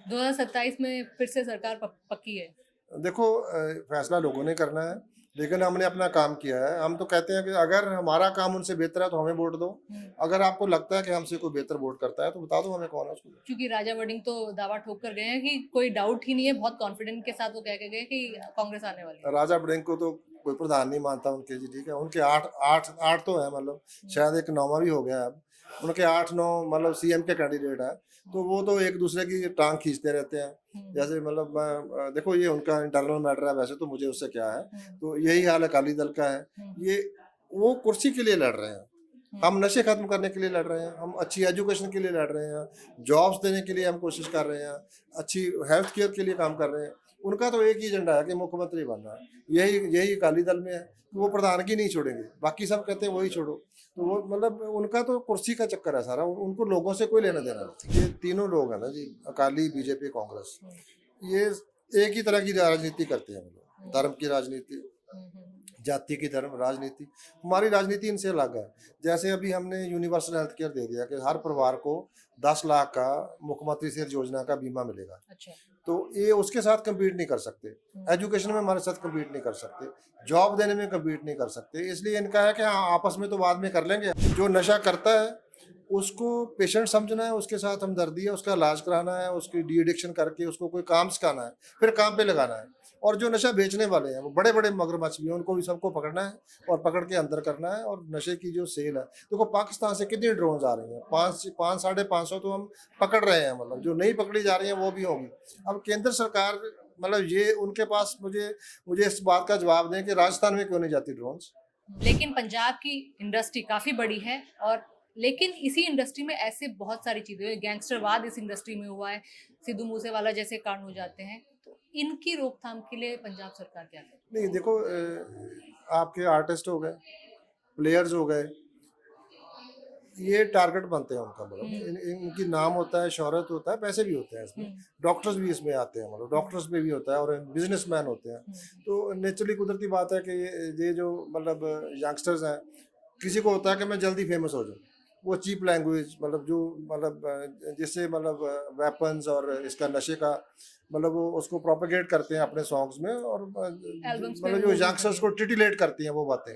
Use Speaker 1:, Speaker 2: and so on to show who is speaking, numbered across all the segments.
Speaker 1: 2027 में फिर से सरकार पक्की है।
Speaker 2: देखो फैसला लोगों ने करना है, लेकिन हमने अपना काम किया है। हम तो कहते हैं कि अगर हमारा काम उनसे बेहतर है तो हमें वोट दो।
Speaker 1: हम्म।
Speaker 2: अगर आपको लगता है कि हमसे कोई बेहतर वोट करता है तो बता दो हमें कौन है उसको।
Speaker 1: क्योंकि राजा वड़िंग तो दावा ठोक कर गए हैं कि कोई डाउट ही नहीं है, बहुत कॉन्फिडेंट के साथ वो कह के गए कि कांग्रेस आने वाली है।
Speaker 2: राजा वड़िंग को तो कोई प्रधान नहीं मानता उनके जी, ठीक है। उनके आठ आठ आठ तो है, मतलब शायद एक नौवां भी हो गया है अब। उनके 8-9 मतलब सीएम के कैंडिडेट है, तो वो तो एक दूसरे की टांग खींचते रहते हैं। जैसे मतलब देखो ये उनका इंटरनल मैटर है, वैसे तो मुझे उससे क्या है। तो यही हाल अकाली दल का है। ये वो कुर्सी के लिए लड़ रहे हैं, हम नशे खत्म करने के लिए लड़ रहे हैं, हम अच्छी एजुकेशन के लिए लड़ रहे हैं, जॉब्स देने के लिए हम कोशिश कर रहे हैं, अच्छी हेल्थ केयर के लिए काम कर रहे हैं। उनका तो एक ही एजेंडा है कि मुख्यमंत्री बनना है। यही यही अकाली दल में है कि वो प्रधानगी नहीं छोड़ेंगे, बाकी सब कहते हैं वही छोड़ो। तो वो मतलब उनका तो कुर्सी का चक्कर है सारा, उनको लोगों से कोई लेना देना नहीं। ये तीनों लोग हैं ना जी, अकाली, बीजेपी, कांग्रेस, ये एक ही तरह की राजनीति करते हैं। हम लोग धर्म की राजनीति, जाति की धर्म राजनीति। हमारी राजनीति इनसे अलग है। जैसे अभी हमने यूनिवर्सल हेल्थ केयर दे दिया कि हर परिवार को 10 लाख का मुख्यमंत्री सेहत योजना का बीमा मिलेगा।
Speaker 1: अच्छा।
Speaker 2: तो ये उसके साथ कम्पीट नहीं कर सकते, एजुकेशन में हमारे साथ कम्पीट नहीं कर सकते, जॉब देने में कम्पीट नहीं कर सकते। इसलिए इनका है कि हाँ आपस में तो बाद में कर लेंगे। जो नशा करता है उसको पेशेंट समझना है, उसके साथ हमदर्दी है, उसका इलाज कराना है, उसकी डी एडिक्शन करके उसको कोई काम सिखाना है, फिर काम पे लगाना है। और जो नशा बेचने वाले हैं वो बड़े बड़े मगरमच्छ भी हैं, उनको भी सबको पकड़ना है और पकड़ के अंदर करना है। और नशे की जो सेल है, देखो पाकिस्तान से कितनी ड्रोन आ रही हैं, 5 साढ़े 500 तो हम पकड़ रहे हैं, मतलब जो नहीं पकड़ी जा रही हैं वो भी होंगी। अब केंद्र सरकार मतलब ये उनके पास मुझे मुझे इस बात का जवाब दें कि राजस्थान में क्यों नहीं जाती ड्रोन्स।
Speaker 1: लेकिन पंजाब की इंडस्ट्री काफी बड़ी है, और लेकिन इसी इंडस्ट्री में ऐसे बहुत सारी चीजें हुई, गैंगस्टरवाद इस इंडस्ट्री में हुआ है, सिद्धू मूसेवाला जैसे कांड हो जाते हैं। तो इनकी रोकथाम के लिए पंजाब सरकार क्या करे?
Speaker 2: नहीं देखो आपके आर्टिस्ट हो गए, प्लेयर्स हो गए, ये टारगेट बनते हैं उनका, मतलब इनकी नाम होता है, शोहरत होता है, पैसे भी होते हैं इसमें। डॉक्टर्स भी इसमें आते हैं, मतलब डॉक्टर्स में भी होता है, और बिजनेसमैन होते हैं। तो नेचुरली कुदरती बात है कि ये जो मतलब यंगस्टर्स हैं, किसी को होता है कि मैं जल्दी फेमस हो जाऊँ। वो चीप लैंग्वेज मतलब जो मतलब जिससे मतलब वेपन्स और इसका नशे का मतलब वो उसको प्रोपेगेट करते हैं अपने सॉन्ग्स में, और
Speaker 1: एल्बम्स में,
Speaker 2: मतलब जो
Speaker 1: मूवीज में
Speaker 2: यंगस्टर्स को टिटिलेट करती हैं वो बातें,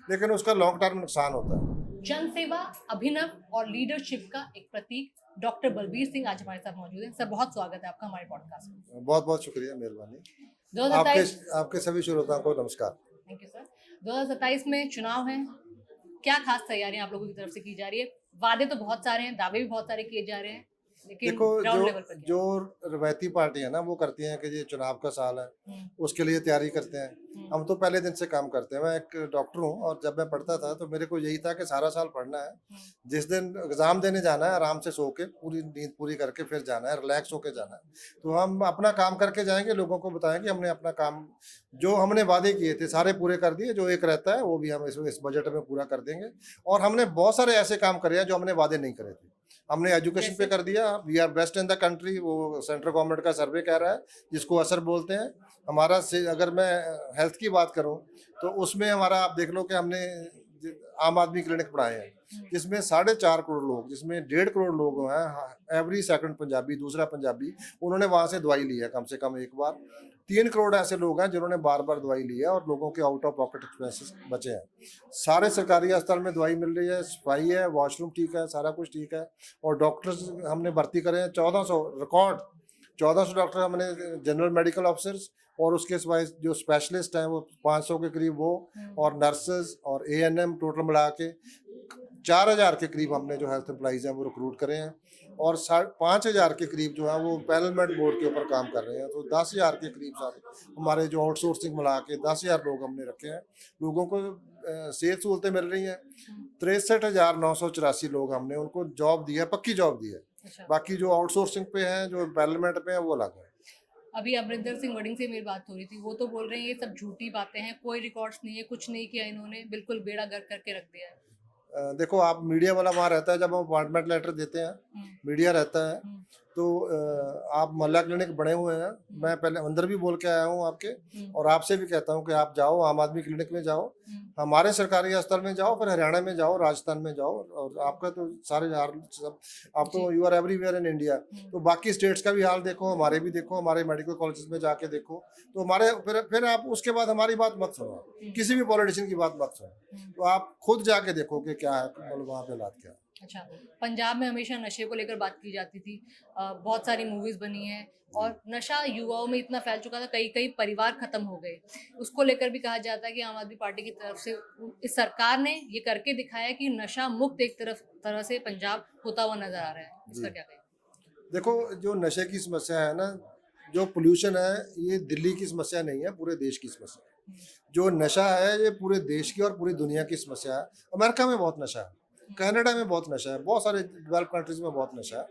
Speaker 2: लेकिन उसका लॉन्ग टर्म नुकसान होता है।
Speaker 1: जन सेवा, अभिनव और लीडरशिप का एक प्रतीक डॉक्टर बलबीर सिंह आज हमारे साथ मौजूद है। सर, बहुत स्वागत है आपका हमारे पॉडकास्ट में।
Speaker 2: बहुत बहुत शुक्रिया, मेहरबानी। आपके
Speaker 1: 2027।
Speaker 2: आपके सभी श्रोताओं को नमस्कार।
Speaker 1: Thank you sir. 2027 में चुनाव है, क्या खास तैयारियां आप लोगों की तरफ से की जा रही है? वादे तो बहुत सारे हैं, दावे भी बहुत सारे किए जा रहे हैं, लेकिन
Speaker 2: देखो
Speaker 1: ग्राउंड
Speaker 2: जो
Speaker 1: लेवल पर क्या
Speaker 2: जो रवायती पार्टी है ना वो करती हैं कि ये चुनाव का साल है,
Speaker 1: है?
Speaker 2: उसके लिए तैयारी करते हैं। हम तो पहले दिन से काम करते हैं। मैं एक डॉक्टर हूँ, और जब मैं पढ़ता था तो मेरे को यही था कि सारा साल पढ़ना है, जिस दिन एग्जाम देने जाना है आराम से सो के पूरी नींद पूरी करके फिर जाना है, रिलैक्स होके जाना है। तो हम अपना काम करके जाएंगे, लोगों को बताएंगे हमने अपना काम जो हमने वादे किए थे सारे पूरे कर दिए। जो एक रहता है वो भी हम इस बजट में पूरा कर देंगे। और हमने बहुत सारे ऐसे काम करे हैं जो हमने वादे नहीं करे थे। हमने एजुकेशन पे
Speaker 1: जैसे?
Speaker 2: कर दिया, we are best in the country, वो सेंट्रल गवर्नमेंट का सर्वे कह रहा है, जिसको असर बोलते हैं हमारा से। अगर मैं हेल्थ की बात करूं तो उसमें हमारा आप देख लो कि हमने आम आदमी क्लिनिक बढ़ाए हैं, जिसमें 4.5 करोड़ लोग, जिसमें 1.5 करोड़ लोग हैं, एवरी सेकंड पंजाबी, दूसरा पंजाबी, उन्होंने वहां से दवाई ली है कम से कम एक बार। 3 करोड़ ऐसे लोग हैं जिन्होंने बार बार दवाई ली है, और लोगों के आउट ऑफ पॉकेट एक्सपेंसेस बचे हैं। सारे सरकारी अस्पताल में दवाई मिल रही है, सफाई है, वॉशरूम ठीक है, सारा कुछ ठीक है। और डॉक्टर्स हमने भर्ती करे हैं 1400 रिकॉर्ड, 1400 डॉक्टर हमने, जनरल मेडिकल ऑफिसर्स, और उसके सिवाय जो स्पेशलिस्ट हैं वो 500 के करीब वो, और नर्सेज और एएनएम टोटल मिला के 4000 के करीब हमने जो हेल्थ एम्प्लॉइज हैं वो रिक्रूट करे हैं। और 5000 के करीब जो है वो पैनलमेंट बोर्ड के ऊपर काम कर रहे हैं। तो 10,000 के करीब सारे हमारे जो आउटसोर्सिंग मिला के 10,000 लोग हमने रखे हैं। लोगों को सेहत सहूलतें मिल रही हैं। 63,984 लोग हमने उनको जॉब दी है, पक्की जॉब दी है।
Speaker 1: अच्छा।
Speaker 2: बाकी जो आउटसोर्सिंग पे हैं, जो पैनलमेंट पे हैं, वो अलग है।
Speaker 1: अभी अमरिंदर सिंह वड़िंग से मेरी बात हो रही थी, वो तो बोल रहे हैं ये सब झूठी बातें हैं, कोई रिकॉर्ड्स नहीं है, कुछ नहीं किया इन्होंने, बिल्कुल बेड़ा गर्क करके रख दिया है।
Speaker 2: देखो आप मीडिया वाला वहाँ रहता है, जब हम अपॉइंटमेंट लेटर देते हैं मीडिया रहता है, तो आप मोहल्ला क्लिनिक बने हुए हैं, मैं पहले अंदर भी बोल के आया हूँ आपके, और आपसे भी कहता हूँ कि आप जाओ आम आदमी क्लिनिक में जाओ, हमारे सरकारी अस्पताल में जाओ, फिर हरियाणा में जाओ, राजस्थान में जाओ, और आपका तो सारे सब, आप तो you are everywhere in India, तो बाकी स्टेट्स का भी हाल देखो, हमारे भी देखो, हमारे मेडिकल कॉलेजेस में जाके देखो, तो हमारे फिर आप उसके बाद हमारी बात मत सुनो, किसी भी पॉलिटिशियन की बात मत सुनो, तो आप खुद जाके देखो कि क्या है, मतलब वहाँ पे हालात क्या है।
Speaker 1: अच्छा, पंजाब में हमेशा नशे को लेकर बात की जाती थी, बहुत सारी मूवीज बनी हैं और नशा युवाओं में इतना फैल चुका था, कई कई परिवार खत्म हो गए। उसको लेकर भी कहा जाता है कि आम आदमी पार्टी की तरफ से इस सरकार ने ये करके दिखाया कि नशा मुक्त एक तरह से पंजाब होता हुआ नजर आ रहा है। इसका क्या कहें?
Speaker 2: देखो, जो नशे की समस्या है ना, जो पोल्यूशन है, ये दिल्ली की समस्या नहीं है, पूरे देश की समस्या है। जो नशा है ये पूरे देश की और पूरी दुनिया की समस्या है। अमेरिका में बहुत नशा है, कनाडा में बहुत नशा है, बहुत सारे डेवलप कंट्रीज में बहुत नशा है,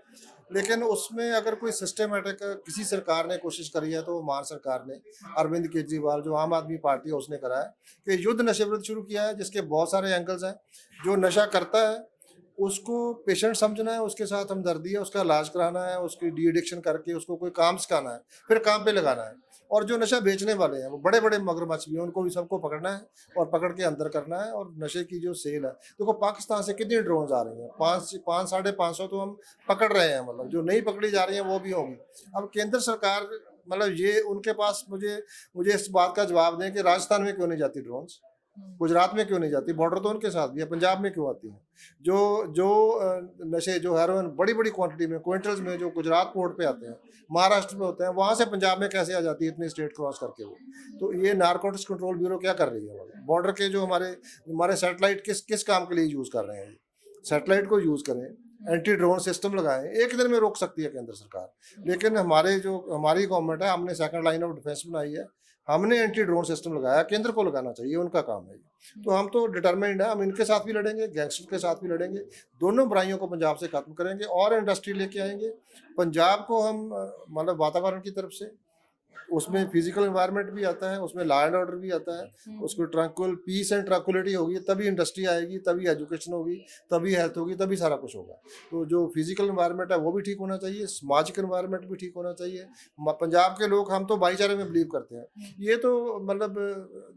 Speaker 2: लेकिन उसमें अगर कोई सिस्टमेटिक किसी सरकार ने कोशिश करी है, तो वो मान सरकार ने, अरविंद केजरीवाल जो आम आदमी पार्टी है उसने करा है कि युद्ध नशे विरुद्ध शुरू किया है, जिसके बहुत सारे एंगल्स हैं। जो नशा करता है उसको पेशेंट समझना है, उसके साथ हमदर्दी है, उसका इलाज कराना है, उसकी डी एडिक्शन करके उसको कोई काम सिखाना है, फिर काम पे लगाना है। और जो नशा बेचने वाले हैं वो बड़े बड़े मगरमच्छ भी हैं, उनको भी सबको पकड़ना है और पकड़ के अंदर करना है। और नशे की जो सेल है, देखो पाकिस्तान से कितनी ड्रोन आ रही हैं, 500 550 तो हम पकड़ रहे हैं, मतलब जो नहीं पकड़ी जा रही हैं वो भी होंगी। अब केंद्र सरकार, मतलब ये उनके पास, मुझे मुझे इस बात का जवाब दें कि राजस्थान में क्यों नहीं जाती ड्रोन्स, गुजरात में क्यों नहीं जाती, बॉर्डर तो उनके साथ भी है, पंजाब में क्यों आती है? जो जो नशे, जो हेरोइन बड़ी बड़ी क्वांटिटी में, क्विंटल्स में, जो गुजरात पोर्ट पे आते हैं, महाराष्ट्र में होते हैं, वहां से पंजाब में कैसे आ जाती है इतनी स्टेट क्रॉस करके वो? तो ये नारकोटिक्स कंट्रोल ब्यूरो क्या कर रही है? बॉर्डर के जो हमारे हमारे सैटेलाइट किस किस काम के लिए यूज कर रहे हैं? सैटेलाइट को यूज करें, एंटी ड्रोन सिस्टम लगाएं, एक दिन में रोक सकती है केंद्र सरकार। लेकिन हमारी गवर्नमेंट है, हमने सेकंड लाइन ऑफ डिफेंस बनाई है, हमने एंटी ड्रोन सिस्टम लगाया, केंद्र को लगाना चाहिए, उनका काम है ये। तो हम तो डिटरमाइंड है, हम इनके साथ भी लड़ेंगे, गैंगस्टर के साथ भी लड़ेंगे, दोनों बुराइयों को पंजाब से खत्म करेंगे और इंडस्ट्री लेके आएंगे। पंजाब को हम मतलब वातावरण की तरफ से, उसमें फिजिकल एनवायरनमेंट भी आता है, उसमें लॉ एंड ऑर्डर भी आता है, उसको ट्रैंक्विल पीस एंड ट्रैंक्विलिटी होगी, तभी इंडस्ट्री आएगी, तभी एजुकेशन होगी, तभी हेल्थ होगी, तभी सारा कुछ होगा। तो जो फिजिकल एनवायरनमेंट है वो भी ठीक होना चाहिए, सामाजिक एनवायरनमेंट भी ठीक होना चाहिए। पंजाब के लोग, हम तो भाईचारे में बिलीव करते हैं। ये तो मतलब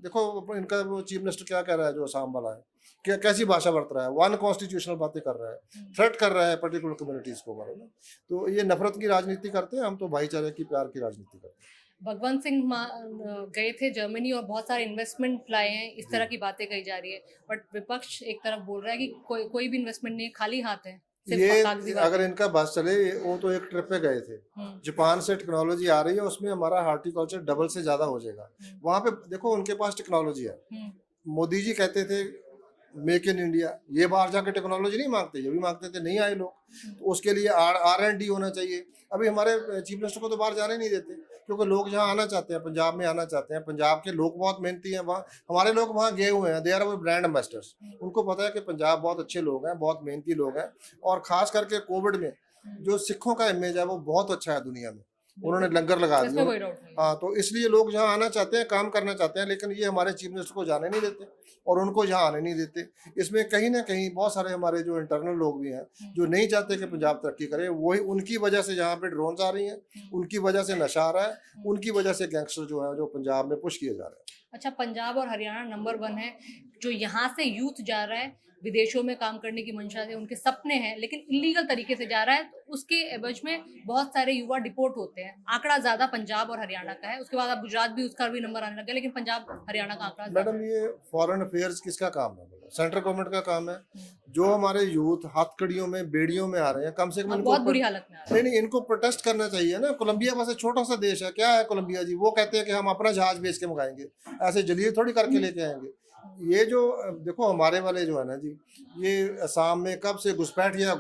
Speaker 2: देखो इनका वो चीफ मिनिस्टर क्या कह रहा है, जो असम वाला है, क्या कैसी भाषा बरत रहा है, वन कॉन्स्टिट्यूशनल बातें कर रहा है, थ्रेट कर रहा है पर्टिकुलर कम्युनिटीज को, मतलब। तो ये नफरत की राजनीति करते हैं, हम तो भाईचारे की, प्यार की राजनीति करते हैं।
Speaker 1: भगवंत सिंह गए थे जर्मनी और बहुत सारे इन्वेस्टमेंट लाए हैं, इस तरह की बातें कही जा रही है, बट विपक्ष एक तरफ बोल रहा है कि कोई भी इन्वेस्टमेंट नहीं, खाली हाथ है,
Speaker 2: ये अगर इनका बस चले, वो तो एक ट्रिप पे गए थे, जापान से टेक्नोलॉजी आ रही है, उसमें हमारा हार्टिकल्चर डबल से ज्यादा हो जाएगा। वहां पे देखो उनके पास टेक्नोलॉजी है। मोदी जी कहते थे मेक इन इंडिया, ये बाहर जाके टेक्नोलॉजी नहीं मांगते, ये भी मांगते थे, नहीं आए लोग, तो उसके लिए R&D होना चाहिए। अभी हमारे चीफ मिनिस्टर को तो बाहर जाने नहीं देते, क्योंकि लोग जहाँ आना चाहते हैं, पंजाब में आना चाहते हैं, पंजाब के लोग बहुत मेहनती हैं, वहाँ हमारे लोग वहाँ गए हुए हैं, दे आर वो ब्रांड एम्बेसडर्स, उनको पता है कि पंजाब बहुत अच्छे लोग हैं, बहुत मेहनती लोग हैं, और खास करके कोविड में जो सिखों का इमेज है वो बहुत अच्छा है दुनिया में, उन्होंने लंगर लगा दिया। हाँ, तो इसलिए लोग जहाँ आना चाहते हैं, काम करना चाहते हैं, लेकिन ये हमारे चीफ मिनिस्टर को जाने नहीं देते और उनको यहाँ आने नहीं देते। इसमें कहीं ना कहीं बहुत सारे हमारे जो इंटरनल लोग भी हैं, जो नहीं चाहते कि पंजाब तरक्की करे, वही उनकी वजह से जहाँ पे ड्रोन्स आ रही हैं, उनकी वजह से नशा आ रहा है, उनकी वजह से गैंगस्टर जो है जो पंजाब में पुश किए जा रहे हैं।
Speaker 1: अच्छा, पंजाब और हरियाणा नंबर 1 है, जो यहाँ से यूथ जा रहा है विदेशों में काम करने की मंशा से, उनके सपने हैं, लेकिन इलीगल तरीके से जा रहा है, तो उसके एवज में बहुत सारे युवा डिपोर्ट होते हैं। आंकड़ा ज्यादा पंजाब और हरियाणा का है, उसके बाद अब गुजरात भी, उसका भी नंबर आने लगा, लेकिन पंजाब हरियाणा का आंकड़ा।
Speaker 2: मैडम, ये फॉरेन अफेयर्स किसका काम है? सेंट्रल गवर्नमेंट का काम है। जो हमारे यूथ हथकड़ियों में, बेड़ियों में आ रहे हैं, कम से कम
Speaker 1: बहुत बुरी हालत में आ रहे हैं।
Speaker 2: नहीं, इनको प्रोटेस्ट करना चाहिए ना। कोलंबिया बस एक छोटा सा देश है, क्या है कोलंबिया जी, वो कहते हैं कि हम अपना जहाज बेच के मंगाएंगे, ऐसे जलील थोड़ी करके लेके आएंगे। ये जो देखो हमारे वाले जो है ना जी, ये असम में कब से घुसपैठिया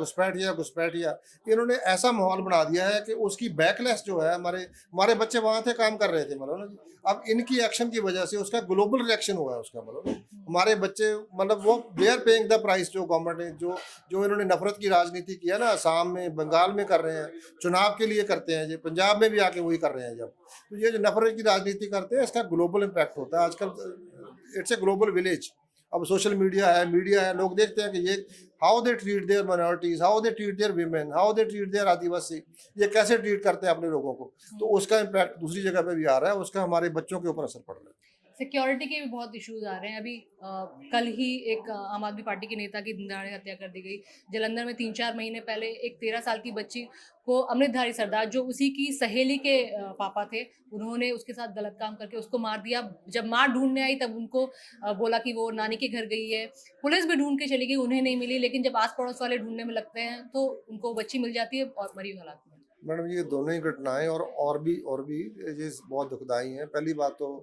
Speaker 2: इन्होंने ऐसा माहौल बना दिया है कि उसकी बैकलेस जो है, हमारे बच्चे वहां थे, काम कर रहे थे, मतलब ना जी। अब इनकी एक्शन की वजह से उसका ग्लोबल रिएक्शन हुआ है उसका, मतलब हमारे बच्चे, मतलब वो they are paying the price. जो गवर्नमेंट ने जो इन्होंने नफरत की राजनीति किया ना, असम में, बंगाल में कर रहे हैं, चुनाव के लिए करते हैं, ये पंजाब में भी आके वही कर रहे हैं। जब तो ये जो नफरत की राजनीति करते हैं, इसका ग्लोबल इम्पैक्ट होता है आजकल। इट्स ए ग्लोबल विलेज, अब सोशल मीडिया है, लोग देखते हैं कि ये how they treat their minorities, how they treat their women, how they treat their Adivasi, ये कैसे ट्रीट करते हैं अपने लोगों को। तो उसका इम्पैक्ट दूसरी जगह पे भी आ रहा है, उसका हमारे बच्चों के ऊपर असर पड़ रहा है।
Speaker 1: सिक्योरिटी के भी बहुत इश्यूज आ रहे हैं। अभी कल ही एक आम आदमी पार्टी के नेता की दिनदहाड़े हत्या कर दी गई। जलंधर में 3-4 महीने पहले एक 13 साल की बच्ची को अमृतधारी सरदार, जो उसी की सहेली के पापा थे, उन्होंने उसके साथ गलत काम करके उसको मार दिया। जब माँ ढूंढने आई तब उनको बोला कि वो नानी के घर गई है। पुलिस भी ढूंढ के चली गई, उन्हें नहीं मिली, लेकिन जब आस पड़ोस वाले ढूंढने में लगते हैं तो उनको बच्ची मिल जाती है और मरी हुई हालात में।
Speaker 2: मैडम ये दोनों ही घटनाएं और भी ये बहुत दुखदाई हैं। पहली बात तो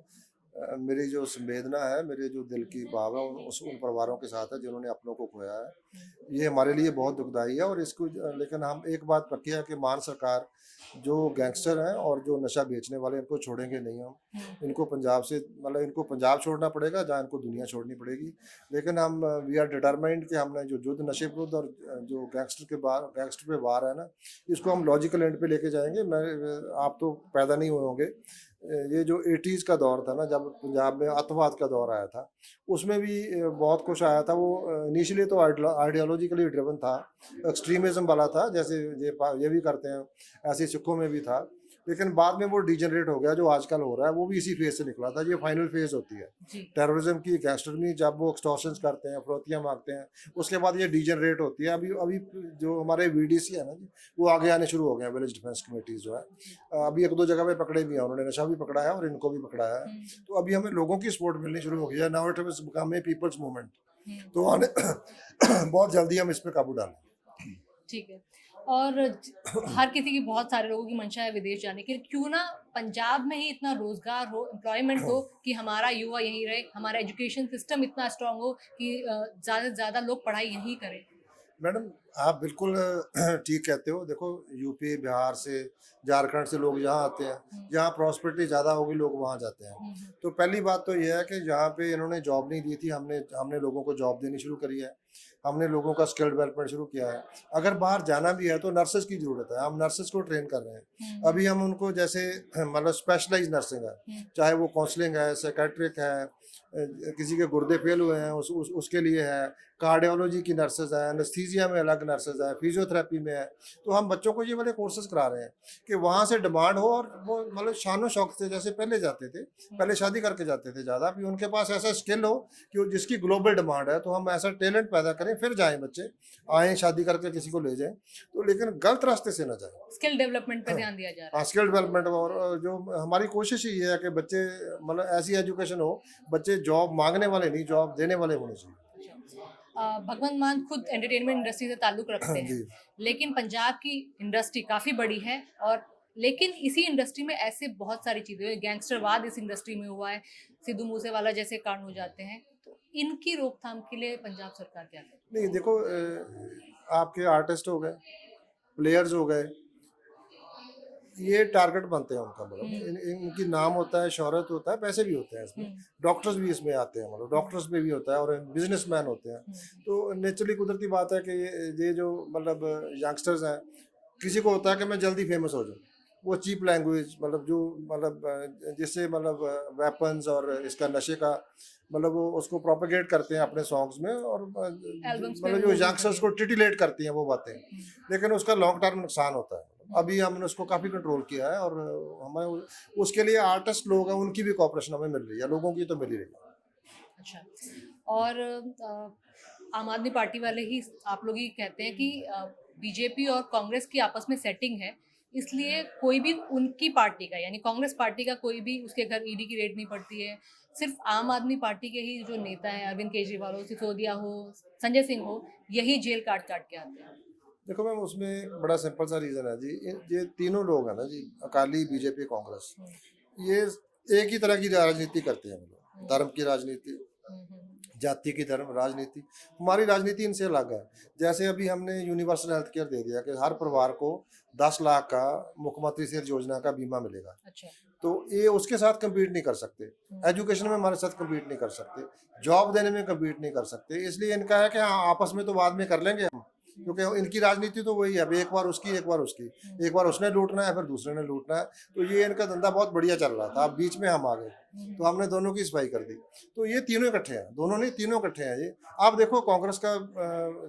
Speaker 2: मेरी जो संवेदना है, मेरे जो दिल की भाव है उन परिवारों के साथ है जिन्होंने अपनों को खोया है। ये हमारे लिए बहुत दुखदाई है और इसको लेकिन हम एक बात पक्की है कि मान सरकार जो गैंगस्टर हैं और जो नशा बेचने वाले, इनको छोड़ेंगे नहीं हम। इनको पंजाब से मतलब इनको पंजाब छोड़ना पड़ेगा, जहाँ इनको दुनिया छोड़नी पड़ेगी। लेकिन हम वी आर डिटरमाइंड कि हमने जो युद्ध नशे विरुद्ध और जो गैंगस्टर पे वार है ना, इसको हम लॉजिकल एंड पे लेके जाएंगे। आप तो पैदा नहीं हुए होंगे, ये जो 80s का दौर था ना, जब पंजाब में अतवाद का दौर आया था, उसमें भी बहुत कुछ आया था। वो इनिशियली तो आइडियोलॉजिकली ड्रिवन था, एक्सट्रीमिज्म वाला था, जैसे ये भी करते हैं, ऐसे सिखों में भी था। लेकिन बाद में वो डिजेनरेट हो गया, जो आजकल हो रहा है वो भी इसी फेज से निकला था। ये फाइनल फेज होती है टेररिज्म की, गैंगस्टरनी, जब वो एक्सटॉर्शंस करते हैं, फिरौतियाँ मांगते हैं, उसके बाद ये डिजेनरेट होती है। अभी अभी जो हमारे वीडीसी है ना जी, वो आगे आने शुरू हो गए हैं, विलेज डिफेंस कमेटीज जो है। अभी 1-2 जगह पे पकड़े भी हैं, उन्होंने नशा भी पकड़ा है और इनको भी पकड़ा है। तो अभी हमें लोगों की सपोर्ट मिलनी शुरू हो गई है। Now it has become a people's movement. तो आने बहुत जल्दी हम इस पे काबू डालें।
Speaker 1: ठीक है। और हर किसी की, बहुत सारे लोगों की मंशा है विदेश जाने की। क्यों ना पंजाब में ही इतना रोजगार हो, एम्प्लॉयमेंट हो कि हमारा युवा यहीं रहे, हमारा एजुकेशन सिस्टम इतना स्ट्रांग हो कि ज़्यादा से ज़्यादा लोग पढ़ाई यहीं करें।
Speaker 2: मैडम आप बिल्कुल ठीक कहते हो। देखो यूपी, बिहार से, झारखंड से लोग यहाँ आते हैं, जहाँ प्रॉस्पेरिटी ज़्यादा होगी लोग वहाँ जाते हैं। तो पहली बात तो यह है कि जहाँ पे इन्होंने जॉब नहीं दी थी, हमने लोगों को जॉब देनी शुरू करी है। हमने लोगों का स्किल डेवलपमेंट शुरू किया है। अगर बाहर जाना भी है तो नर्सेज की ज़रूरत है, हम नर्सेज को ट्रेन कर रहे हैं। अभी हम उनको जैसे मतलब स्पेशलाइज नर्सिंग है, चाहे वो काउंसलिंग है, साइकेट्रिक है, किसी के गुर्दे फेल हुए हैं उसके लिए है, कार्डियोलॉजी की नर्सेज है, एनेस्थीसिया में अलग नर्सेज है, फिजियोथेरेपी में है। तो हम बच्चों को ये वाले कोर्सेज करा रहे हैं कि वहाँ से डिमांड हो और वो मतलब शानो शौक से, जैसे पहले जाते थे, पहले शादी करके जाते थे ज़्यादा, अभी उनके पास ऐसा स्किल हो कि जिसकी ग्लोबल डिमांड है। तो हम ऐसा टैलेंट पैदा करें, फिर जाएँ बच्चे, आएँ शादी करके किसी को ले जाएँ, तो लेकिन गलत रास्ते से ना जाएँ।
Speaker 1: स्किल डेवलपमेंट पे ध्यान दिया जा रहा है।
Speaker 2: स्किल डेवलपमेंट, और जो हमारी कोशिश ही है कि बच्चे मतलब ऐसी एजुकेशन हो, बच्चे जॉब मांगने वाले नहीं, जॉब देने वाले होने चाहिए।
Speaker 1: भगवंत मान खुद एंटरटेनमेंट इंडस्ट्री से ताल्लुक रखते हैं,
Speaker 2: जी।
Speaker 1: लेकिन पंजाब की इंडस्ट्री काफ़ी बड़ी है। और लेकिन इसी इंडस्ट्री में ऐसे बहुत सारी चीज़ें हुई, गैंगस्टरवाद इस इंडस्ट्री में हुआ है, सिद्धू मूसेवाला जैसे कांड हो जाते हैं। तो इनकी रोकथाम के लिए पंजाब सरकार क्या करे?
Speaker 2: नहीं देखो, आपके आर्टिस्ट हो गए, प्लेयर्स हो गए, ये टारगेट बनते हैं उनका, मतलब इनकी नाम होता है, शोहरत होता है, पैसे भी होते हैं इसमें। डॉक्टर्स भी इसमें आते हैं, मतलब डॉक्टर्स पे भी होता है, और बिजनेसमैन होते हैं। तो नेचुरली कुदरती बात है कि ये जो मतलब यंगस्टर्स हैं, किसी को होता है कि मैं जल्दी फेमस हो जाऊँ। वो चीप लैंग्वेज, मतलब जो मतलब जिससे मतलब वेपन्स और इसका नशे का मतलब वो उसको प्रोपेगेट करते हैं अपने सॉन्ग्स में, और मतलब जो यंगस्टर्स को टिटिलेट करती हैं वो बातें, लेकिन उसका लॉन्ग टर्म नुकसान होता है। अभी हमने उसको काफ़ी कंट्रोल किया है, और हमें उसके लिए आर्टिस्ट लोग हैं, उनकी भी कॉपरेशन हमें मिल रही है, लोगों की तो मिल ही रही है।
Speaker 1: अच्छा। और आम आदमी पार्टी वाले ही आप लोग ही कहते हैं कि बीजेपी और कांग्रेस की आपस में सेटिंग है, इसलिए कोई भी उनकी पार्टी का, यानी कांग्रेस पार्टी का कोई भी उसके घर ईडी की रेड नहीं पड़ती है। सिर्फ आम आदमी पार्टी के ही जो नेता हैं, अरविंद केजरीवाल हो, सिसोदिया हो, संजय सिंह हो, यही जेल काट काट के आते हैं।
Speaker 2: देखो मैम, उसमें बड़ा सिंपल सा रीज़न है जी। ये तीनों लोग हैं ना जी, अकाली, बीजेपी, कांग्रेस, ये एक ही तरह की राजनीति करते हैं। हम लोग धर्म की राजनीति, जाति की धर्म राजनीति। हमारी राजनीति इनसे अलग है। जैसे अभी हमने यूनिवर्सल हेल्थ केयर दे दिया कि हर परिवार को 10 लाख का मुख्यमंत्री सेहत योजना का बीमा मिलेगा।
Speaker 1: अच्छा।
Speaker 2: तो ये उसके साथ कम्पीट नहीं कर सकते, एजुकेशन में हमारे साथ कम्पीट नहीं कर सकते, जॉब देने में कम्पीट नहीं कर सकते। इसलिए इनका है कि हाँ, आपस में तो बाद में कर लेंगे हम, क्योंकि इनकी राजनीति तो वही है, अब एक बार उसकी एक बार उसकी, एक बार उसने लूटना है फिर दूसरे ने लूटना है। तो ये इनका धंधा बहुत बढ़िया चल रहा था, अब बीच में हम आ गए तो हमने दोनों की सफाई कर दी। तो ये तीनों इकट्ठे हैं, दोनों नहीं तीनों इकट्ठे हैं। ये आप देखो कांग्रेस का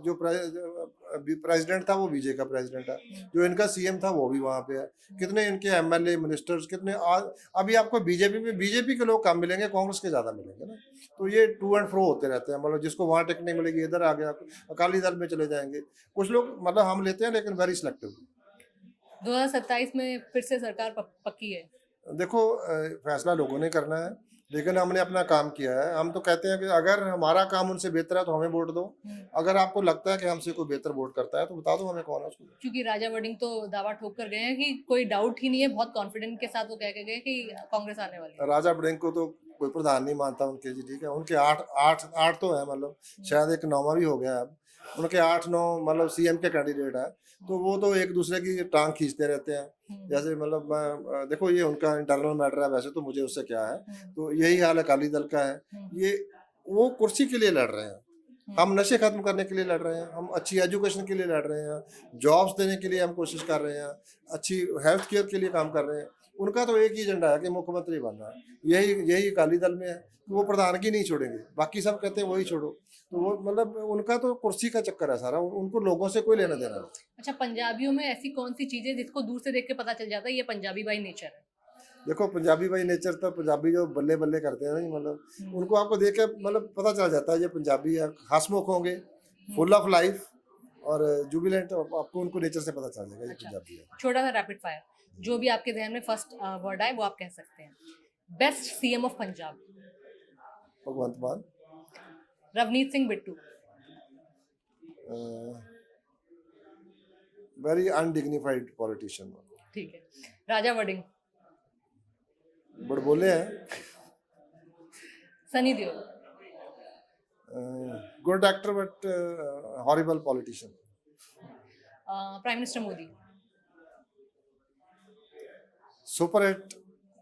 Speaker 2: जो प्रेसिडेंट था वो बीजेपी का प्रेसिडेंट है, जो इनका सीएम था वो भी वहाँ पे है, कितने इनके एमएलए मिनिस्टर्स कितने अभी आपको बीजेपी के लोग कम मिलेंगे, कांग्रेस के ज्यादा मिलेंगे ना। तो ये टू एंड फ्रो होते रहते हैं, मतलब जिसको वहाँ टिकट नहीं मिलेगी इधर आ गया, अकाली दल में चले जाएंगे कुछ लोग, मतलब हम लेते हैं लेकिन वेरी सिलेक्टिव।
Speaker 1: 2027 में फिर से सरकार पक्की है?
Speaker 2: देखो फैसला लोगों ने करना है, लेकिन हमने अपना काम किया है। हम तो कहते हैं कि अगर हमारा काम उनसे बेहतर है तो हमें वोट दो, अगर आपको लगता है कि हमसे कोई बेहतर वोट करता है तो बता दो हमें कौन है उसको।
Speaker 1: क्योंकि राजा वडिंग तो दावा ठोक कर गए हैं कि कोई डाउट ही नहीं है, बहुत कॉन्फिडेंट के साथ वो कह के गए कि कांग्रेस आने वाली है।
Speaker 2: राजा वड़िंग को तो कोई प्रधान नहीं मानता उनके जी, ठीक है, उनके आठ आठ आठ तो है, मतलब शायद एक नौवां भी हो गया अब, उनके 8-9 मतलब सीएम के कैंडिडेट है, तो वो तो एक दूसरे की टांग खींचते रहते हैं। जैसे मतलब मैं देखो ये उनका इंटरनल मैटर है, वैसे तो मुझे उससे क्या है, तो यही हाल अकाली दल का है। ये वो कुर्सी के लिए लड़ रहे हैं, हम नशे खत्म करने के लिए लड़ रहे हैं, हम अच्छी एजुकेशन के लिए लड़ रहे हैं, जॉब्स देने के लिए हम कोशिश कर रहे हैं, अच्छी हेल्थ केयर के लिए काम कर रहे हैं। उनका तो एक ही एजेंडा है कि मुख्यमंत्री बनना है, यही यही अकाली दल में है, वो प्रधान की नहीं छोड़ेंगे, बाकी सब कहते हैं वही छोड़ो। तो वो मतलब उनका तो कुर्सी का चक्कर है सारा, उनको लोगों से कोई लेना देना नहीं।
Speaker 1: अच्छा, पंजाबियों में ऐसी कौन सी चीजें जिसको दूर से देख के पता चल जाता है ये पंजाबी बाई नेचर है?
Speaker 2: देखो पंजाबी भाई नेचर, तो पंजाबी जो बल्ले बल्ले करते हैं ना, मतलब उनको आपको देख के मतलब पता चल जाता है ये पंजाबी है, हंसमुख होंगे, फुल ऑफ लाइफ और जुबिलेंट, आपको उनको नेचर से पता चल जाएगा ये
Speaker 1: अच्छा,
Speaker 2: पंजाबी है।
Speaker 1: छोटा सा रैपिड फायर, जो भी आपके ध्यान में फर्स्ट वर्ड आए वो आप कह सकते हैं। Best CM of Punjab?
Speaker 2: Bhagwant Mann.
Speaker 1: Ravneet Singh Bittu?
Speaker 2: Very undignified politician.
Speaker 1: ठीक है। राजा वडिंग?
Speaker 2: बड़ बोले हैं।
Speaker 1: Sunny Deol?
Speaker 2: Good actor but horrible politician.
Speaker 1: Prime minister Modi?
Speaker 2: Super hit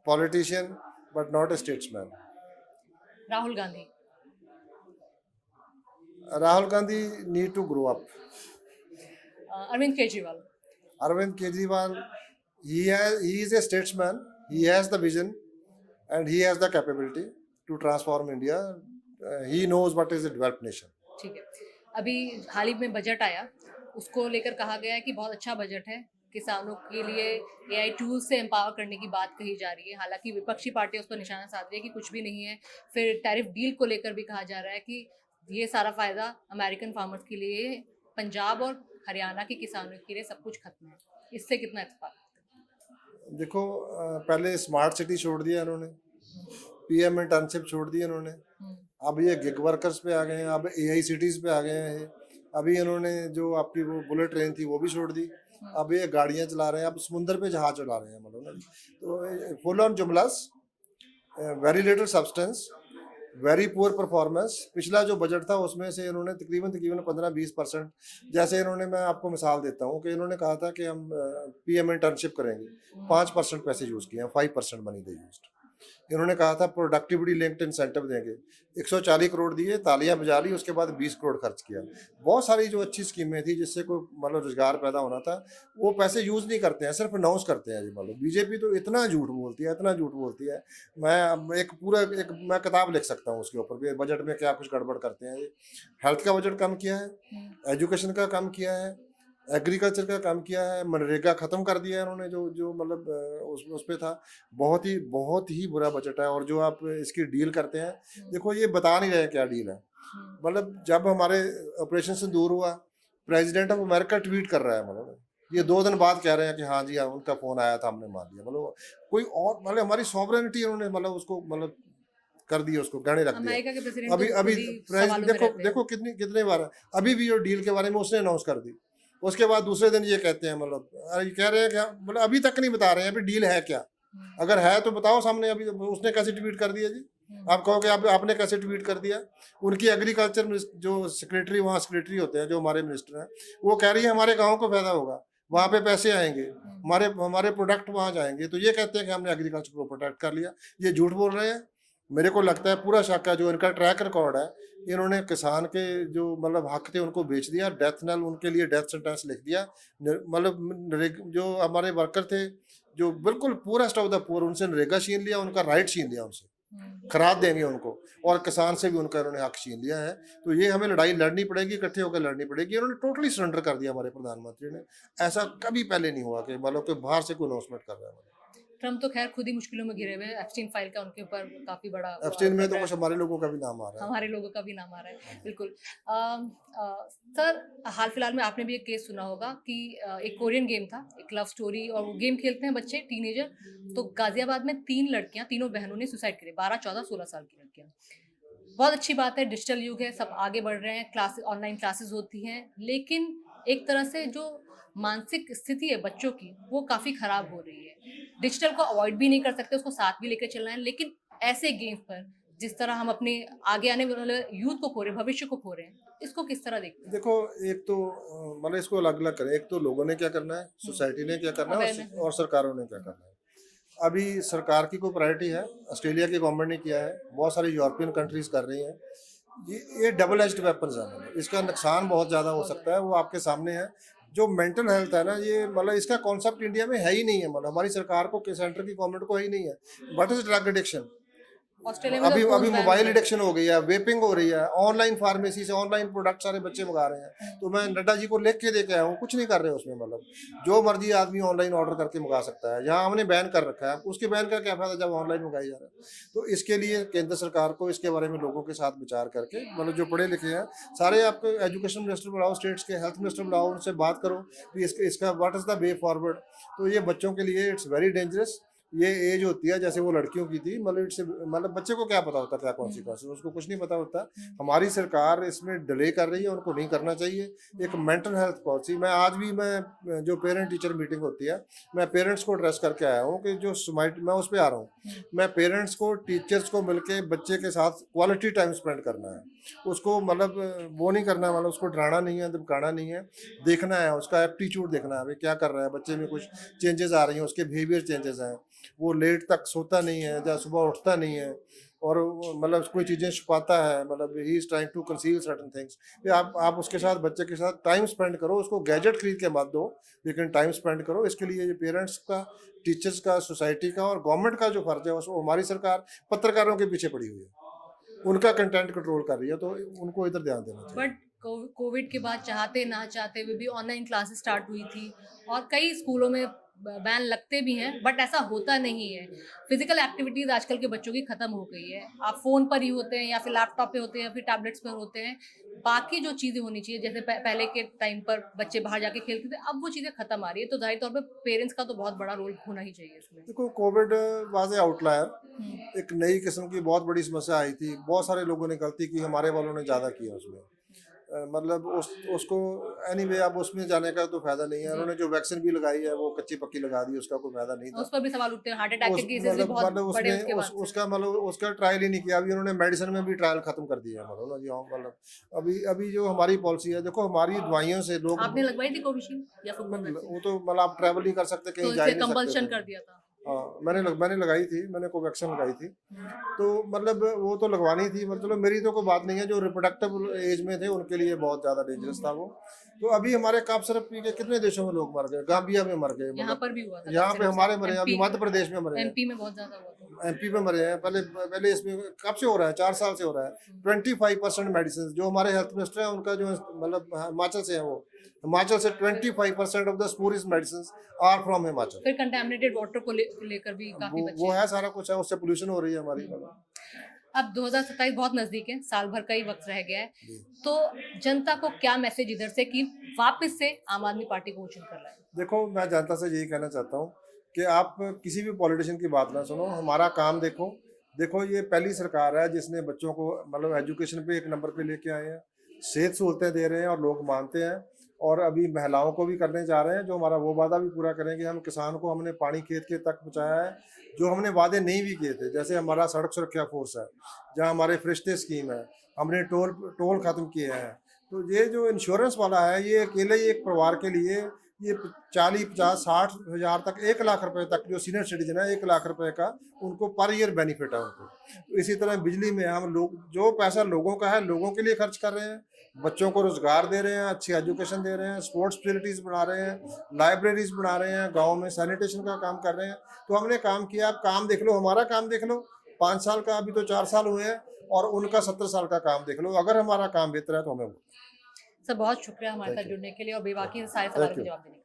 Speaker 2: politician but not a statesman.
Speaker 1: Rahul Gandhi?
Speaker 2: Rahul Gandhi need to grow up.
Speaker 1: Arvind Kejriwal?
Speaker 2: Arvind Kejriwal, he is a statesman. He has the vision, and he has the capability to transform India. He knows what is a developed nation.
Speaker 1: ठीक है। अभी हाल ही में budget आया, उसको लेकर कहा गया है कि बहुत अच्छा बजट है, किसानों के लिए एआई टूल्स से एम्पावर करने की बात कही जा रही है। हालांकि विपक्षी पार्टी उस पर निशाना साध रही है कि कुछ भी नहीं है। फिर टैरिफ डील को लेकर भी कहा जा रहा है कि ये सारा फायदा अमेरिकन फार्मर्स के लिए, पंजाब और हरियाणा के किसानों के लिए सब कुछ खत्म है। इससे कितना इत्तेफाक?
Speaker 2: देखो पहले स्मार्ट सिटी छोड़ दिया इन्होंने, पीएम इंटर्नशिप छोड़ दी इन्होंने, अब ये गिग वर्कर्स पे आ गए हैं, अब एआई सिटीज पे आ गए हैं। अभी इन्होंने जो आपकी वो बुलेट ट्रेन थी वो भी छोड़ दी, अब ये गाड़ियां चला रहे हैं, अब समुंदर पे जहाज चला रहे हैं, मतलब ना। तो full on jumlas, very little substance, very poor performance. पिछला जो बजट था उसमें से इन्होंने तकरीबन 15-20%, जैसे इन्होंने, मैं आपको मिसाल देता हूँ कि इन्होंने कहा था कि हम पीएम इंटर्नशिप करेंगे, 5% पैसे यूज़ किए हैं, 5% मनी दे यूज्ड। इन्होंने कहा था प्रोडक्टिविटी लिंक्ड इंसेंटिव देंगे, 140 करोड़ दिए, तालियां बजा ली, उसके बाद 20 करोड़ खर्च किया। बहुत सारी जो अच्छी स्कीमें थी जिससे कोई मतलब रोजगार पैदा होना था, वो पैसे यूज नहीं करते हैं, सिर्फ अनाउंस करते हैं जी। मतलब बीजेपी तो इतना झूठ बोलती है, इतना झूठ बोलती है। मैं मैं किताब लिख सकता हूँ उसके ऊपर भी, बजट में क्या कुछ गड़बड़ करते हैं। हेल्थ का बजट कम किया है, एजुकेशन का कम किया है, एग्रीकल्चर का काम किया है, मनरेगा खत्म कर दिया है इन्होंने, जो जो मतलब उस पे था। बहुत ही बुरा बजट है। और जो आप इसकी डील करते हैं, देखो ये बता नहीं रहे क्या डील है। मतलब जब हमारे ऑपरेशन से दूर हुआ, प्रेसिडेंट ऑफ अमेरिका ट्वीट कर रहा है, मतलब ये 2 दिन बाद कह रहे हैं कि हाँ जी हाँ उनका फोन आया था, हमने मान लिया। मतलब कोई और, मतलब हमारी सॉवरेनिटी उन्होंने मतलब उसको मतलब कर दिया, उसको गहने रख दिया।
Speaker 1: अमेरिका के प्रेसिडेंट
Speaker 2: अभी
Speaker 1: तो
Speaker 2: अभी
Speaker 1: खुद ही सवालों में
Speaker 2: देखो
Speaker 1: रहते हैं।
Speaker 2: देखो कितने बार अभी भी जो डील के बारे में उसने अनाउंस कर दी, उसके बाद दूसरे दिन ये कहते हैं, मतलब कह रहे हैं क्या, मतलब अभी तक नहीं बता रहे हैं अभी डील है क्या। अगर है तो बताओ सामने, अभी उसने कैसे ट्वीट कर दिया जी? आप कहोगे आपने कैसे ट्वीट कर दिया? उनकी एग्रीकल्चर जो सेक्रेटरी, वहाँ सेक्रेटरी होते हैं जो हमारे मिनिस्टर हैं, वो कह रही है हमारे गाँव को फायदा होगा, वहाँ पे पैसे आएंगे, हमारे प्रोडक्ट वहाँ जाएंगे। तो ये कहते हैं कि हमने एग्रीकल्चर को प्रोटेक्ट कर लिया। ये झूठ बोल रहे हैं। मेरे को लगता है पूरा शाखा जो इनका ट्रैक रिकॉर्ड है, इन्होंने किसान के जो मतलब हक थे उनको बेच दिया, डेथ नल उनके लिए डेथ सेंटेंस लिख दिया। जो हमारे वर्कर थे जो बिल्कुल पूरेस्ट ऑफ द पुअर, उनसे नरेगा छीन लिया, उनका राइट छीन लिया उनसे, खराब देंगे उनको, और किसान से भी उनका इन्होंने हक छीन लिया है। तो ये हमें लड़ाई लड़नी पड़ेगी, इकट्ठे होकर लड़नी पड़ेगी। इन्होंने टोटली सरेंडर कर दिया हमारे प्रधानमंत्री ने। ऐसा कभी पहले नहीं हुआ कि मतलब कि बाहर से कोई अनाउंसमेंट कर रहा है।
Speaker 1: ट्रम्प तो खैर खुद ही मुश्किलों में घिरे हुए हैं, एप्स्टीन फाइल का उनके ऊपर काफी बड़ा
Speaker 2: एप्स्टीन में
Speaker 1: खतरा
Speaker 2: तो
Speaker 1: है।
Speaker 2: कुछ हमारे लोगों का भी नाम आ रहा है।
Speaker 1: हमारे लोगों का भी नाम आ रहा है, बिल्कुल। सर, हाल फिलहाल में आपने भी एक केस सुना होगा कि एक कोरियन गेम था, एक लव स्टोरी, और वो गेम खेलते हैं बच्चे, टीनेजर। तो गाजियाबाद में 3 लड़कियां, तीनों बहनों ने सुसाइड करी, 12, 14, 16 साल की लड़कियां। बहुत अच्छी बात है, डिजिटल युग है, सब आगे बढ़ रहे हैं, क्लास ऑनलाइन क्लासेस होती हैं, लेकिन एक तरह से जो मानसिक स्थिति है बच्चों की वो काफ़ी ख़राब हो रही है। डिजिटल को अवॉइड भी नहीं कर सकते, उसको साथ भी लेकर चलना है, लेकिन ऐसे गेम्स पर जिस तरह हम अपने आगे आने वाले यूथ को खो रहे हैं, भविष्य को खो रहे हैं, इसको किस तरह देखते हैं?
Speaker 2: देखो, एक तो मतलब इसको अलग अलग करें। एक तो लोगों ने क्या करना है, सोसाइटी ने क्या करना है,
Speaker 1: अवेयरनेस।
Speaker 2: और सरकारों ने क्या करना है। अभी सरकार की कोई प्रायोरिटी है, ऑस्ट्रेलिया की गवर्नमेंट ने किया है, बहुत सारी यूरोपियन कंट्रीज कर रही हैं। ये डबल एज्ड वेपन है, मतलब इसका नुकसान बहुत ज़्यादा हो सकता है, वो आपके सामने है। जो मेंटल हेल्थ है ना, ये मतलब इसका कॉन्सेप्ट इंडिया में है ही नहीं है, मतलब हमारी सरकार को, सेंटर की गवर्नमेंट को है ही नहीं है। What is drug addiction?
Speaker 1: Australia में तो
Speaker 2: अभी अभी
Speaker 1: फोन्स बैन हो
Speaker 2: मोबाइल
Speaker 1: गए।
Speaker 2: एडिक्शन हो गई है, वेपिंग हो रही है, ऑनलाइन फार्मेसी से ऑनलाइन प्रोडक्ट सारे बच्चे मंगा रहे हैं। तो मैं नड्डा जी को लिख के दे के आया हूँ, कुछ नहीं कर रहे उसमें, मतलब जो मर्जी आदमी ऑनलाइन ऑर्डर करके मंगा सकता है। यहाँ हमने बैन कर रखा है, उसके बैन का क्या फायदा जब ऑनलाइन मंगाई जा रहा है। तो इसके लिए केंद्र सरकार को इसके बारे में लोगों के साथ विचार करके, मतलब जो पढ़े लिखे हैं सारे, आपको एजुकेशन मिनिस्टर बुलाओ, स्टेट्स के हेल्थ मिनिस्टर बुलाओ, उनसे बात करो कि इसका what is the way forward. तो ये बच्चों के लिए इट्स वेरी डेंजरस। ये एज होती है जैसे वो लड़कियों की थी, मतलब इससे मतलब बच्चे को क्या पता होता क्या कॉन्सिक्वेंसेस, उसको कुछ नहीं पता होता। हमारी सरकार इसमें डिले कर रही है, उनको नहीं करना चाहिए। एक मेंटल हेल्थ पॉलिसी, मैं आज भी, मैं जो पेरेंट टीचर मीटिंग होती है, मैं पेरेंट्स को एड्रेस करके आया हूँ कि जो मैं उस पर आ रहा हूँ। मैं पेरेंट्स को, टीचर्स को मिलके बच्चे के साथ क्वालिटी टाइम स्पेंड करना है। उसको मतलब वो नहीं करना है, मतलब उसको डराना नहीं है, धमकाना नहीं है, देखना है उसका एप्टीट्यूड, देखना है भाई क्या कर रहा है, बच्चे में कुछ चेंजेस आ रही हैं, उसके बिहेवियर चेंजेस हैं, वो लेट तक सोता नहीं है या सुबह उठता नहीं है, और मतलब कोई चीज़ें छुपाता है, मतलब he is trying to conceal certain things. आप उसके साथ, बच्चे के साथ टाइम स्पेंड करो, उसको गैजेट खरीद के मत दो, लेकिन टाइम स्पेंड करो। इसके लिए ये पेरेंट्स का, टीचर्स का, सोसाइटी का और गवर्नमेंट का जो फर्ज है, उसको हमारी सरकार पत्रकारों के पीछे पड़ी हुई है, उनका कंटेंट कंट्रोल कर रही है, तो उनको इधर ध्यान देना चाहिए।
Speaker 1: बट कोविड के बाद चाहते ना चाहते हुए भी ऑनलाइन क्लासेस स्टार्ट हुई थी, और कई स्कूलों में बैन लगते भी हैं, बट ऐसा होता नहीं है। फिजिकल एक्टिविटीज आजकल के बच्चों की खत्म हो गई है, आप फोन पर ही होते हैं, या फिर लैपटॉप पे होते हैं, या फिर टैबलेट्स पर होते हैं। बाकी जो चीजें होनी चाहिए, जैसे पहले के टाइम पर बच्चे बाहर जाके खेलते थे, अब वो चीजें खत्म आ रही है। तो जाहिर तौर पर पेरेंट्स का तो बहुत बड़ा रोल होना ही चाहिए इसमें।
Speaker 2: देखो, कोविड वाज ए आउटलायर,
Speaker 1: हम्म।
Speaker 2: एक नई किस्म की बहुत बड़ी समस्या आई थी। बहुत सारे लोगों ने गलती की, हमारे वालों ने ज़्यादा किया उसमें। मतलब उसको एनीवे, अब उसमें जाने का तो फायदा नहीं है।
Speaker 1: जी।
Speaker 2: उन्होंने जो वैक्सीन भी लगाई है वो कच्ची पक्की लगा दी, उसका कोई फायदा नहीं
Speaker 1: उस
Speaker 2: था।
Speaker 1: पर भी सवाल उठते हैं, हार्ट अटैक के
Speaker 2: उस
Speaker 1: केसेस भी बहुत
Speaker 2: मतलब
Speaker 1: बड़े
Speaker 2: उसमें
Speaker 1: उसके बाद से।
Speaker 2: उसका मतलब उसका ट्रायल ही नहीं किया। अभी उन्होंने मेडिसिन में भी ट्रायल खत्म कर दिया है, मतलब ना जी, हाँ, मतलब अभी अभी जो हमारी पॉलिसी है, देखो हमारी दवाइयों से लोग,
Speaker 1: आपने लगवाई थी कोविशील्ड या फिर कोवैक्सीन?
Speaker 2: वो तो मतलब आप ट्रैवल नहीं कर सकते,
Speaker 1: तो
Speaker 2: कहीं जा
Speaker 1: इसे
Speaker 2: ही नहीं सकते
Speaker 1: कंपल्शन
Speaker 2: थे।
Speaker 1: कर दिया था।
Speaker 2: हाँ, मैंने लगाई थी, मैंने कोवैक्सीन लगाई थी।
Speaker 1: हम्म।
Speaker 2: तो मतलब वो तो लगवानी थी, मतलब मेरी तो कोई बात नहीं है। जो रिप्रोडक्टिव एज में थे उनके लिए बहुत ज़्यादा डेंजरस था वो। तो अभी हमारे काफ सिरप पी के कितने देशों में लोग मर गए, गाम्बिया में मर गए,
Speaker 1: यहाँ
Speaker 2: मतलब
Speaker 1: पर भी हुआ था
Speaker 2: यहाँ
Speaker 1: काफी
Speaker 2: पे
Speaker 1: लोग से।
Speaker 2: हमारे मरे हैं, अभी
Speaker 1: एमपी,
Speaker 2: मध्य प्रदेश में मरे हैं,
Speaker 1: एमपी में बहुत ज्यादा हुआ था।
Speaker 2: एमपी में मरे हैं। पहले पहले इसमें कब से हो रहा है, 4 साल से हो रहा है। 25% मेडिसिन, जो हमारे हेल्थ मिनिस्टर है उनका जो मतलब हिमाचल से है, वो हिमाचल से 25% of the spurious medicine are from Himachal.
Speaker 1: फिर कंटेमिनेटेड वाटर को लेकर भी काफी बच्चे
Speaker 2: वो
Speaker 1: हैं।
Speaker 2: है, सारा कुछ है, उससे पोल्यूशन हो रही है हमारी।
Speaker 1: अब 2027 बहुत नजदीक है, साल भर का ही वक्त रह गया है।
Speaker 2: जी।
Speaker 1: तो जनता को क्या मैसेज इधर से कि वापस से आम आदमी पार्टी को चुन कर लाए?
Speaker 2: देखो, मैं जनता से यही कहना चाहता हूँ कि आप किसी भी पॉलिटिशियन की बात ना सुनो, हमारा काम देखो। देखो, ये पहली सरकार है जिसने बच्चों को मतलब एजुकेशन पे एक नंबर पे लेके आए हैं, सेहत सहूलतें दे रहे हैं, और लोग मानते हैं। और अभी महिलाओं को भी करने जा रहे हैं, जो हमारा वो वादा भी पूरा करेंगे। हम किसान को, हमने पानी खेत के तक पहुँचाया है, जो हमने वादे नहीं भी किए थे। जैसे हमारा सड़क सुरक्षा फोर्स है, जहाँ हमारे फरिश्ते स्कीम है, हमने टोल टोल खत्म किए हैं। तो ये जो इंश्योरेंस वाला है, ये अकेले ही एक परिवार के लिए ये 40, 50, 60 हज़ार तक 1 लाख रुपए तक जो सीनियर सिटीजन है 1 लाख रुपए का उनको पर ईयर बेनिफिट है उनको। तो इसी तरह बिजली में हम लोग जो पैसा लोगों का है लोगों के लिए खर्च कर रहे हैं, बच्चों को रोजगार दे रहे हैं, अच्छी एजुकेशन दे रहे हैं, स्पोर्ट्स फैसिलिटीज बना रहे हैं, लाइब्रेरीज बना रहे हैं, गाँव में सैनिटेशन का काम कर रहे हैं। तो हमने काम किया, आप काम देख लो, हमारा काम देख लो, 5 साल का, अभी तो 4 साल हुए हैं, और उनका 17 साल का काम देख लो। अगर हमारा काम बेहतर है तो हमें
Speaker 1: सर बहुत शुक्रिया हमारे साथ
Speaker 2: थैंक यू,
Speaker 1: जुड़ने के लिए और बेबाकी सारे
Speaker 2: थैंक
Speaker 1: सवालों के
Speaker 2: यू।
Speaker 1: जवाब देने के लिए।